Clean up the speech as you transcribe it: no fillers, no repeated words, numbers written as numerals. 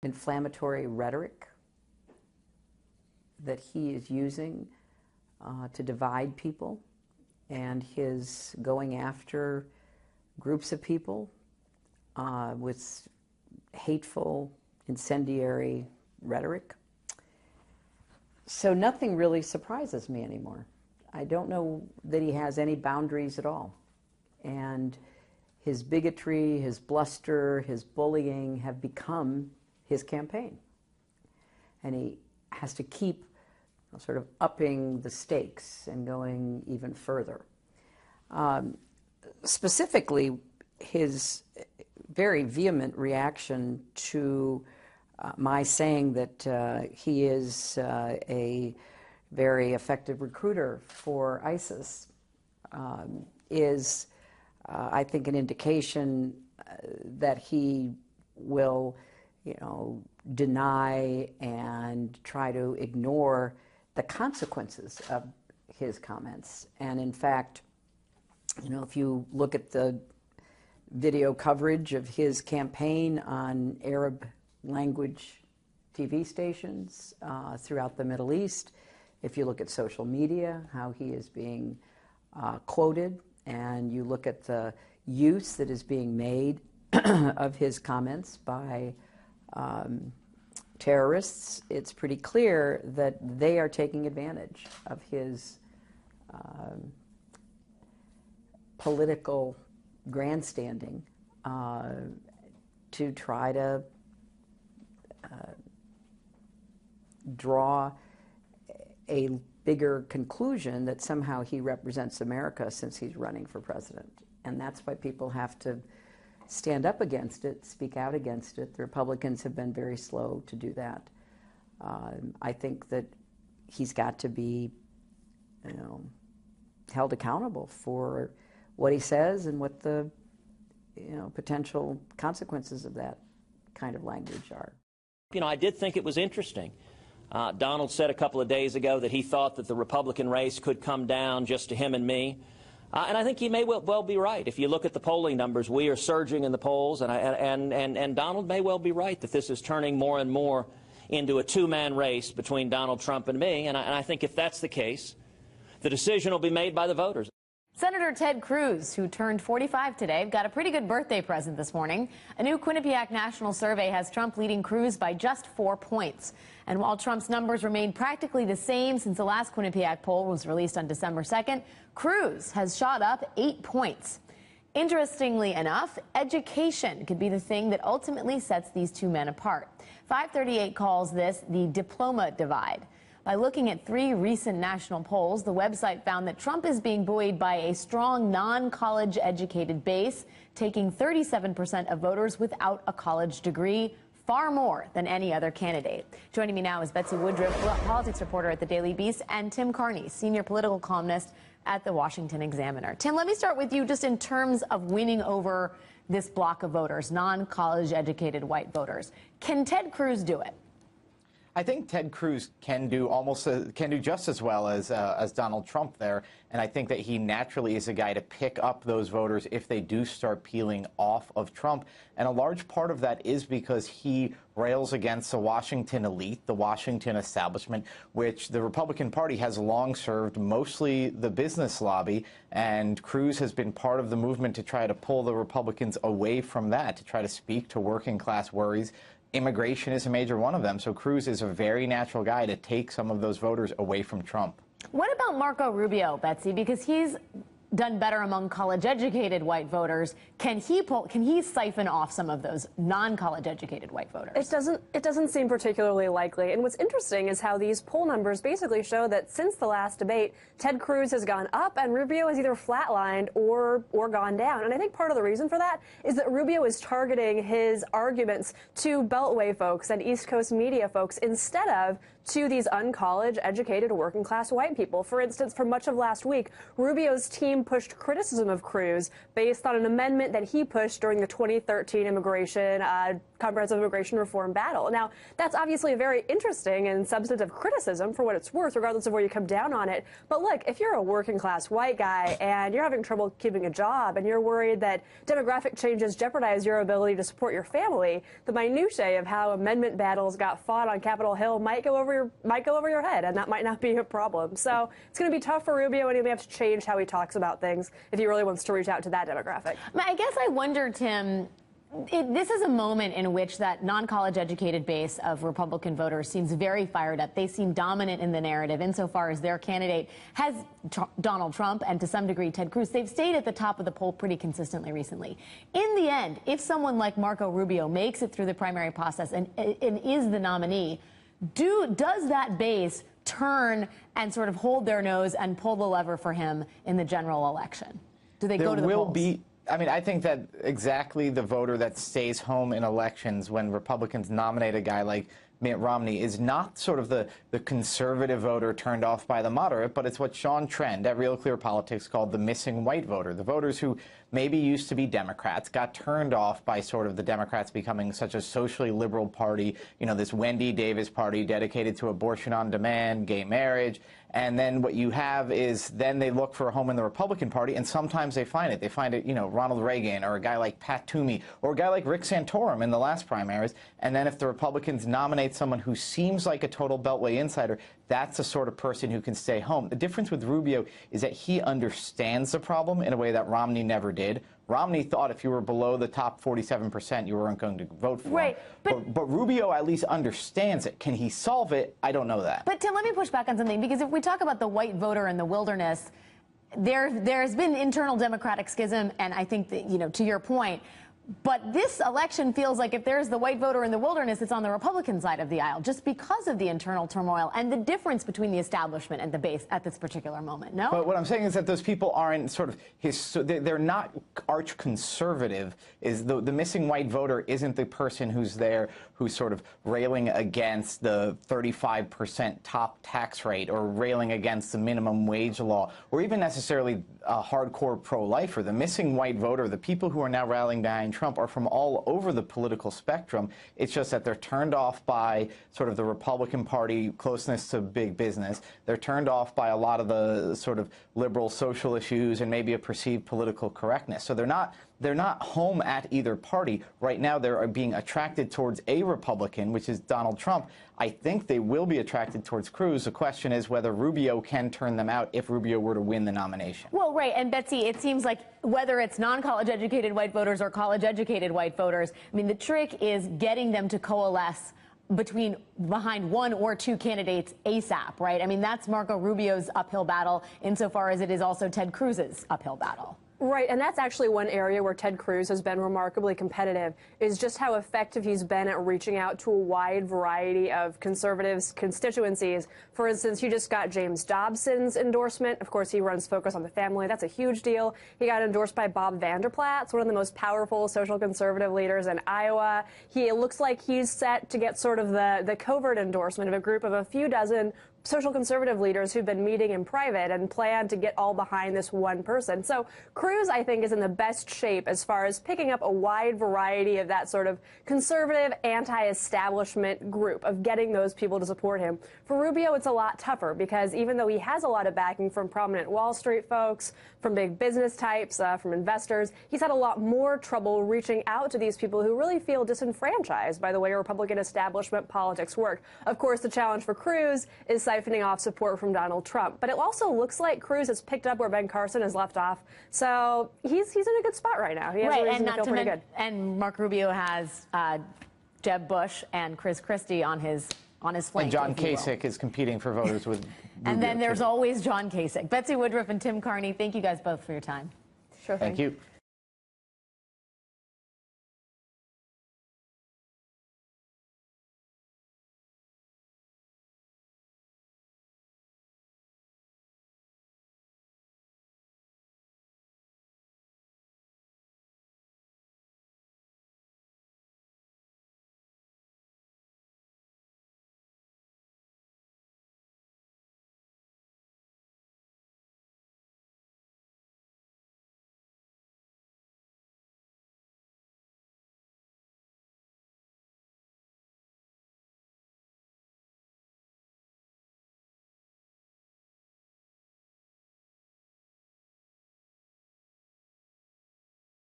inflammatory rhetoric that he is using to divide people, and his going after groups of people with hateful, incendiary rhetoric. So nothing really surprises me anymore. I don't know that he has any boundaries at all. And his bigotry, his bluster, his bullying have become his campaign. And he has to keep sort of upping the stakes and going even further. Specifically, his very vehement reaction to my saying that he is a very effective recruiter for ISIS is, I think, an indication that he will, deny and try to ignore the consequences of his comments. And in fact, if you look at the video coverage of his campaign on Arab language TV stations throughout the Middle East, if you look at social media, how he is being quoted, and you look at the use that is being made of his comments by terrorists, it's pretty clear that they are taking advantage of his political grandstanding to try to draw a bigger conclusion that somehow he represents America since he's running for president. And that's why people have to stand up against it, speak out against it. The Republicans have been very slow to do that. I think that he's got to be, held accountable for what he says and what the, potential consequences of that kind of language are. I did think it was interesting. Donald said a couple of days ago that he thought that the Republican race could come down just to him and me. And I think he may well be right. If you look at the polling numbers, we are surging in the polls, and Donald may well be right that this is turning more and more into a two-man race between Donald Trump and me. And I think if that's the case, the decision will be made by the voters. Senator Ted Cruz, who turned 45 today, got a pretty good birthday present this morning. A new Quinnipiac national survey has Trump leading Cruz by just 4 points. And while Trump's numbers remain practically the same since the last Quinnipiac poll was released on December 2nd, Cruz has shot up 8 points. Interestingly enough, education could be the thing that ultimately sets these two men apart. 538 calls this the diploma divide. By looking at 3 recent national polls, the website found that Trump is being buoyed by a strong non-college educated base, taking 37% of voters without a college degree, far more than any other candidate. Joining me now is Betsy Woodruff, politics reporter at the Daily Beast, and Tim Carney, senior political columnist at the Washington Examiner. Tim, let me start with you just in terms of winning over this block of voters, non-college educated white voters. Can Ted Cruz do it? I think Ted Cruz can do just as well as Donald Trump there, and I think that he naturally is a guy to pick up those voters if they do start peeling off of Trump. And a large part of that is because he rails against the Washington elite, the Washington establishment, which the Republican Party has long served mostly the business lobby, and Cruz has been part of the movement to try to pull the Republicans away from that, to try to speak to working class worries. Immigration is a major one of them, so Cruz is a very natural guy to take some of those voters away from Trump. What about Marco Rubio, Betsy? Because he's done better among college-educated white voters. Can he siphon off some of those non-college-educated white voters? It doesn't seem particularly likely. And what's interesting is how these poll numbers basically show that since the last debate, Ted Cruz has gone up and Rubio has either flatlined or gone down. And I think part of the reason for that is that Rubio is targeting his arguments to Beltway folks and East Coast media folks instead of to these uncollege-educated working-class white people. For instance, for much of last week, Rubio's team team pushed criticism of Cruz based on an amendment that he pushed during the 2013 comprehensive immigration reform battle. Now, that's obviously a very interesting and substantive criticism for what it's worth, regardless of where you come down on it. But look, if you're a working class white guy and you're having trouble keeping a job and you're worried that demographic changes jeopardize your ability to support your family, the minutiae of how amendment battles got fought on Capitol Hill might go over your head, and that might not be a problem. So it's going to be tough for Rubio, and he may have to change how he talks about things if he really wants to reach out to that demographic. I guess I wonder, Tim, this is a moment in which that non-college educated base of Republican voters seems very fired up. They seem dominant in the narrative insofar as their candidate has Donald Trump and to some degree Ted Cruz. They've stayed at the top of the poll pretty consistently recently. In the end, if someone like Marco Rubio makes it through the primary process and is the nominee, does that base turn and sort of hold their nose and pull the lever for him in the general election? Do they go to the polls? I mean, I think that exactly the voter that stays home in elections when Republicans nominate a guy like Mitt Romney is not sort of the conservative voter turned off by the moderate, but it's what Sean Trend at Real Clear Politics called the missing white voter. The voters who maybe used to be Democrats got turned off by sort of the Democrats becoming such a socially liberal party, you know, this Wendy Davis party dedicated to abortion on demand, gay marriage. And then what you have is then they look for a home in the Republican Party, and sometimes they find it. They find it, you know, Ronald Reagan or a guy like Pat Toomey or a guy like Rick Santorum in the last primaries. And then if the Republicans nominate someone who seems like a total Beltway insider, that's the sort of person who can stay home. The difference with Rubio is that he understands the problem in a way that Romney never did. Romney thought if you were below the top 47%, you weren't going to vote for him. But Rubio at least understands it. Can he solve it? I don't know that. But Tim, let me push back on something, because if we talk about the white voter in the wilderness, there's been internal Democratic schism, and I think that, you know, to your point, but this election feels like if there's the white voter in the wilderness, it's on the Republican side of the aisle, just because of the internal turmoil and the difference between the establishment and the base at this particular moment, no? But what I'm saying is that those people aren't sort of they're not arch conservative. Is the missing white voter isn't the person who's there who's sort of railing against the 35% top tax rate or railing against the minimum wage law or even necessarily a hardcore pro-lifer. The missing white voter, the people who are now rallying behind Trump, are from all over the political spectrum. It's just that they're turned off by sort of the Republican Party closeness to big business. They're turned off by a lot of the sort of liberal social issues and maybe a perceived political correctness. So they're not home at either party. Right now, they're being attracted towards a Republican, which is Donald Trump. I think they will be attracted towards Cruz. The question is whether Rubio can turn them out if Rubio were to win the nomination. Well, right. And Betsy, it seems like whether it's non-college educated white voters or college educated white voters, I mean, the trick is getting them to coalesce behind one or two candidates ASAP, right? I mean, that's Marco Rubio's uphill battle insofar as it is also Ted Cruz's uphill battle. Right, and that's actually one area where Ted Cruz has been remarkably competitive, is just how effective he's been at reaching out to a wide variety of conservatives' constituencies. For instance, he just got James Dobson's endorsement. Of course, he runs Focus on the Family. That's a huge deal. He got endorsed by Bob Vander Plaats, one of the most powerful social conservative leaders in Iowa. It looks like he's set to get sort of the covert endorsement of a group of a few dozen social conservative leaders who've been meeting in private and plan to get all behind this one person. So Cruz, I think, is in the best shape as far as picking up a wide variety of that sort of conservative, anti-establishment group, of getting those people to support him. For Rubio, it's a lot tougher because even though he has a lot of backing from prominent Wall Street folks, from big business types, from investors, he's had a lot more trouble reaching out to these people who really feel disenfranchised by the way Republican establishment politics work. Of course, the challenge for Cruz is siphoning off support from Donald Trump. But it also looks like Cruz has picked up where Ben Carson has left off. So he's in a good spot right now. He has a reason to feel pretty good. And Mark Rubio has Jeb Bush and Chris Christie on his flank. And John Kasich is competing for voters with Rubio. And then there's always John Kasich. Betsy Woodruff and Tim Carney, thank you guys both for your time. Sure thing. Thank you.